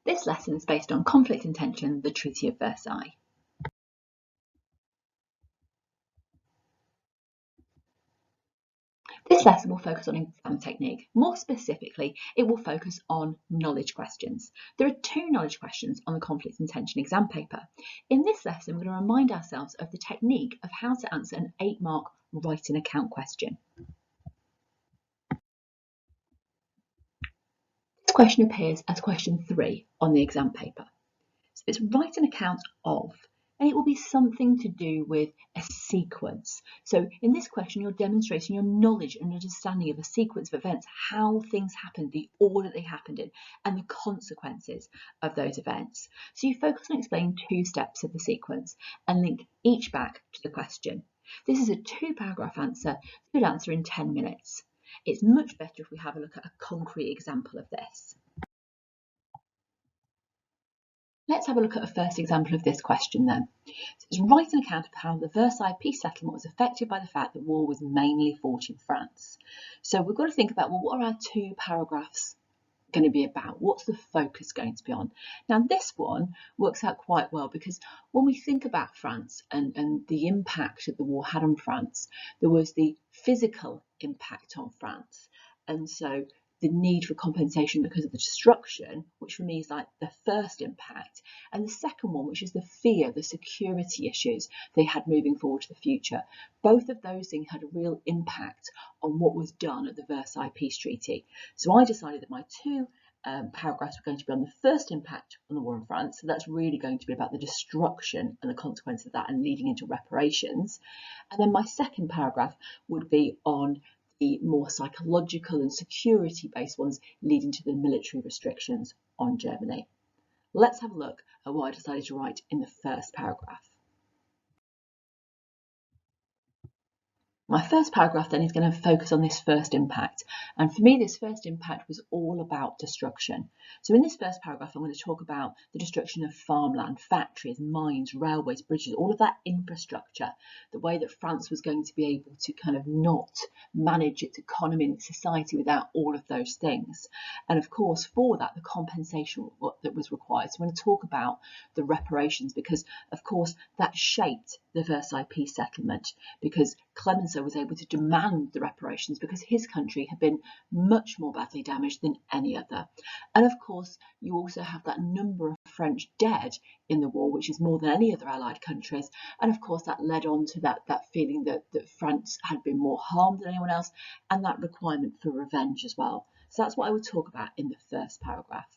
This lesson is based on Conflict and Tension, the Treaty of Versailles. This lesson will focus on exam technique. More specifically, it will focus on knowledge questions. There are 2 knowledge questions on the Conflict and Tension exam paper. In this lesson, we're going to remind ourselves of the technique of how to answer an 8-mark write an account question. This question appears as question 3 on the exam paper. So it's write an account of, and it will be something to do with a sequence. So in this question, you're demonstrating your knowledge and understanding of a sequence of events, how things happened, the order they happened in, and the consequences of those events. So you focus on explaining 2 steps of the sequence and link each back to the question. This is a 2-paragraph answer, you could answer in 10 minutes. It's much better if we have a look at a concrete example of this. Let's have a look at a first example of this question then. So it's write an account of how the Versailles peace settlement was affected by the fact that war was mainly fought in France. So we've got to think about, well, what are our 2 paragraphs going to be about? What's the focus going to be on? Now this one works out quite well because when we think about France and the impact that the war had on France, there was the physical impact on France. And so the need for compensation because of the destruction, which for me is like the first impact, and the second one, which is the fear, the security issues they had moving forward to the future. Both of those things had a real impact on what was done at the Versailles Peace Treaty. So I decided that my 2 paragraphs were going to be on the first impact on the war in France. So that's really going to be about the destruction and the consequences of that and leading into reparations. And then my second paragraph would be on the more psychological and security-based ones leading to the military restrictions on Germany. Let's have a look at what I decided to write in the first paragraph. My first paragraph then is going to focus on this first impact, and for me this first impact was all about destruction. So in this first paragraph I'm going to talk about the destruction of farmland, factories, mines, railways, bridges, all of that infrastructure, the way that France was going to be able to kind of not manage its economy and its society without all of those things. And of course for that the compensation that was required. So I'm going to talk about the reparations because of course that shaped the Versailles peace settlement, because Clemenceau was able to demand the reparations because his country had been much more badly damaged than any other. And of course you also have that number of French dead in the war, which is more than any other allied countries, and of course that led on to that feeling that France had been more harmed than anyone else, and that requirement for revenge as well. So that's what I would talk about in the first paragraph.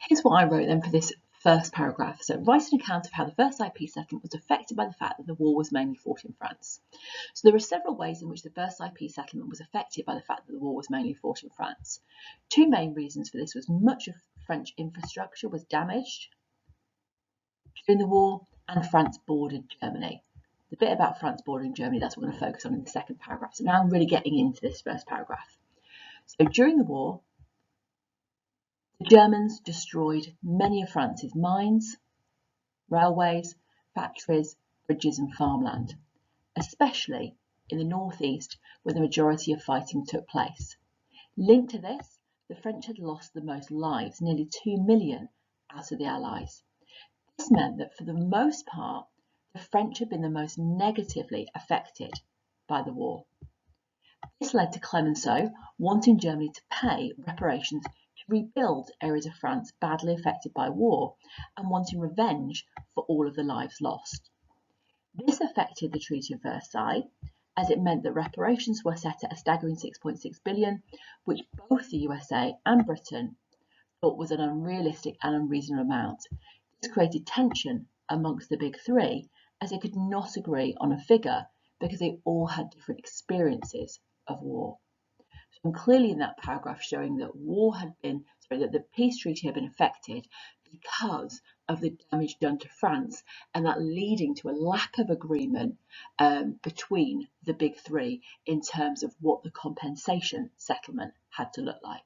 Here's what I wrote then for this first paragraph. So write an account of how the Versailles peace settlement was affected by the fact that the war was mainly fought in France. So there are several ways in which the Versailles peace settlement was affected by the fact that the war was mainly fought in France. 2 main reasons for this was much of French infrastructure was damaged during the war, and France bordered Germany. The bit about France bordering Germany, that's what I'm going to focus on in the second paragraph. So now I'm really getting into this first paragraph. So during the war, the Germans destroyed many of France's mines, railways, factories, bridges and farmland, especially in the northeast where the majority of fighting took place. Linked to this, the French had lost the most lives, nearly 2 million out of the Allies. This meant that for the most part, the French had been the most negatively affected by the war. This led to Clemenceau wanting Germany to pay reparations to rebuild areas of France badly affected by war and wanting revenge for all of the lives lost. This affected the Treaty of Versailles, as it meant that reparations were set at a staggering 6.6 billion, which both the USA and Britain thought was an unrealistic and unreasonable amount. This created tension amongst the big 3 as they could not agree on a figure because they all had different experiences of war. So I'm clearly in that paragraph showing that that the peace treaty had been affected because of the damage done to France, and that leading to a lack of agreement between the big 3 in terms of what the compensation settlement had to look like.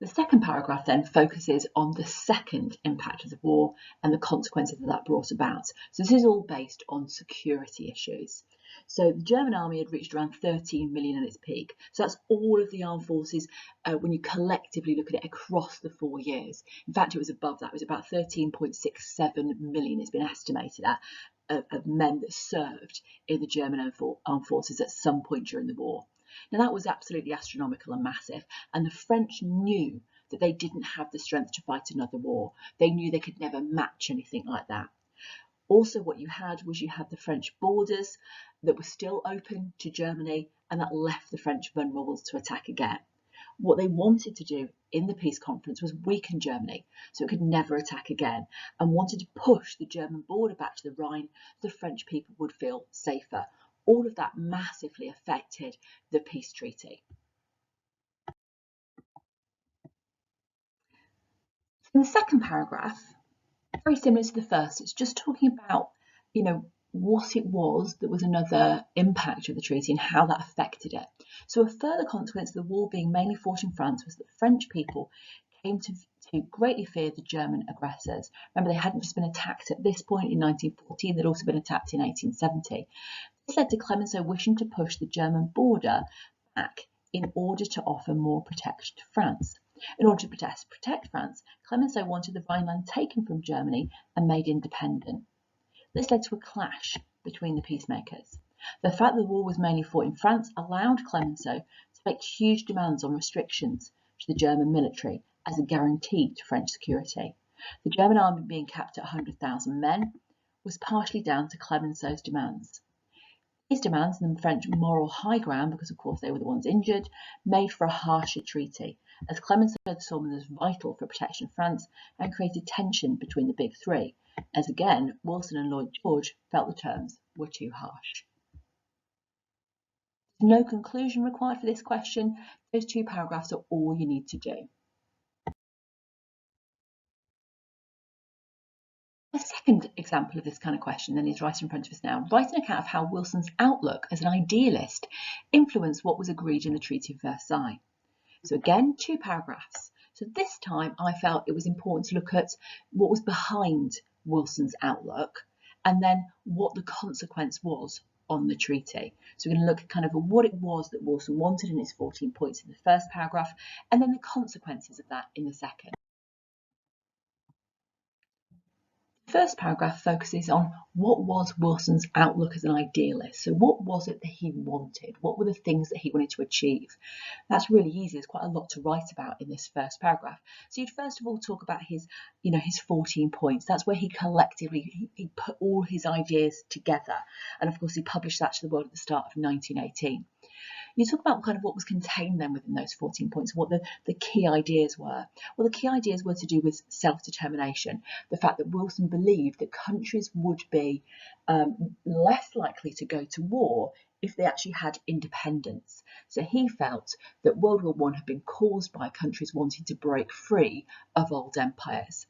The second paragraph then focuses on the second impact of the war and the consequences that brought about. So this is all based on security issues. So the German army had reached around 13 million at its peak. So that's all of the armed forces when you collectively look at it across the 4 years. In fact, it was above that. It was about 13.67 million it's been estimated at of men that served in the German armed forces at some point during the war. Now that was absolutely astronomical and massive, and the French knew that they didn't have the strength to fight another war. They knew they could never match anything like that. Also, what you had the French borders that were still open to Germany, and that left the French vulnerable to attack again. What they wanted to do in the peace conference was weaken Germany so it could never attack again, and wanted to push the German border back to the Rhine so the French people would feel safer. All of that massively affected the peace treaty. In the second paragraph, very similar to the first, it's just talking about, what it was that was another impact of the treaty and how that affected it. So a further consequence of the war being mainly fought in France was that French people came to greatly fear the German aggressors. Remember, they hadn't just been attacked at this point in 1914, they'd also been attacked in 1870. This led to Clemenceau wishing to push the German border back in order to offer more protection to France. In order to protect France, Clemenceau wanted the Rhineland taken from Germany and made independent. This led to a clash between the peacemakers. The fact that the war was mainly fought in France allowed Clemenceau to make huge demands on restrictions to the German military as a guarantee to French security. The German army being capped at 100,000 men was partially down to Clemenceau's demands. These demands and the French moral high ground, because of course they were the ones injured, made for a harsher treaty, as Clemenceau saw them as vital for protection of France and created tension between the big three, as again Wilson and Lloyd George felt the terms were too harsh. No conclusion required for this question. Those 2 paragraphs are all you need to do. A second example of this kind of question then is right in front of us now. Write an account of how Wilson's outlook as an idealist influenced what was agreed in the Treaty of Versailles. So again, 2 paragraphs. So this time I felt it was important to look at what was behind Wilson's outlook and then what the consequence was on the treaty. So we're going to look at kind of what it was that Wilson wanted in his 14 points in the first paragraph, and then the consequences of that in the second. First paragraph focuses on what was Wilson's outlook as an idealist. So what was it that he wanted? What were the things that he wanted to achieve? That's really easy. There's quite a lot to write about in this first paragraph. So you'd first of all talk about his 14 points. That's where he collectively he put all his ideas together. And of course, he published that to the world at the start of 1918. You talk about kind of what was contained then within those 14 points, what the key ideas were. Well, the key ideas were to do with self-determination, the fact that Wilson believed that countries would be less likely to go to war if they actually had independence. So he felt that World War I had been caused by countries wanting to break free of old empires.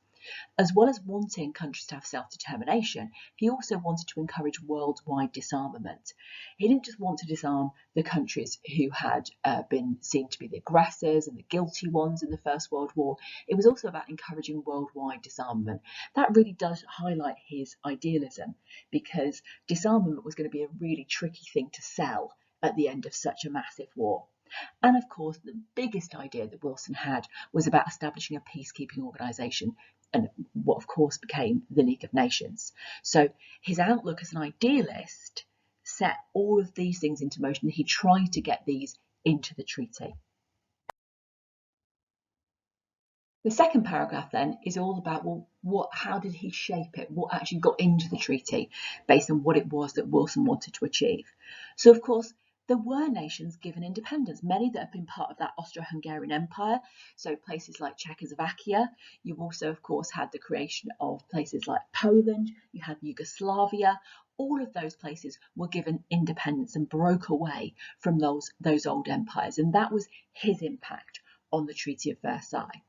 As well as wanting countries to have self-determination, he also wanted to encourage worldwide disarmament. He didn't just want to disarm the countries who had been seen to be the aggressors and the guilty ones in the First World War. It was also about encouraging worldwide disarmament. That really does highlight his idealism, because disarmament was going to be a really tricky thing to sell at the end of such a massive war. And of course, the biggest idea that Wilson had was about establishing a peacekeeping organisation, and what of course became the League of Nations. So his outlook as an idealist set all of these things into motion. He tried to get these into the treaty. The second paragraph then is all about, well, how did he shape it? What actually got into the treaty based on what it was that Wilson wanted to achieve? So of course, there were nations given independence, many that have been part of that Austro-Hungarian Empire, so places like Czechoslovakia. You've also, of course, had the creation of places like Poland, you had Yugoslavia. All of those places were given independence and broke away from those old empires, and that was his impact on the Treaty of Versailles.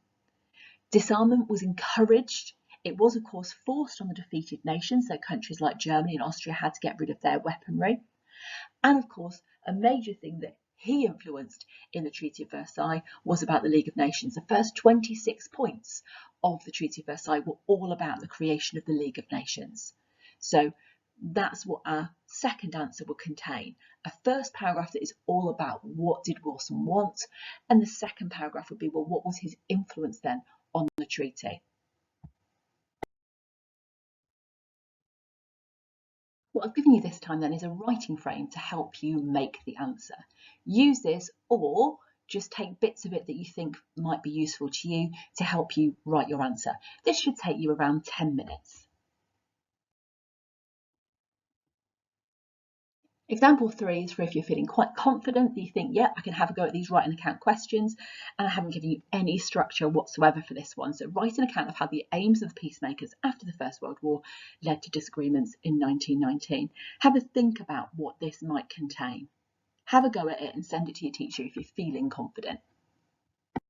Disarmament was encouraged. It was, of course, forced on the defeated nations, so countries like Germany and Austria had to get rid of their weaponry. And of course, a major thing that he influenced in the Treaty of Versailles was about the League of Nations. The first 26 points of the Treaty of Versailles were all about the creation of the League of Nations. So that's what our second answer will contain. A first paragraph that is all about what did Wilson want, and the second paragraph would be, well, what was his influence then on the treaty? What I've given you this time then is a writing frame to help you make the answer. Use this, or just take bits of it that you think might be useful to you to help you write your answer. This should take you around 10 minutes. Example 3 is for if you're feeling quite confident that you think, yeah, I can have a go at these write an account questions, and I haven't given you any structure whatsoever for this one. So write an account of how the aims of the peacemakers after the First World War led to disagreements in 1919. Have a think about what this might contain. Have a go at it and send it to your teacher if you're feeling confident.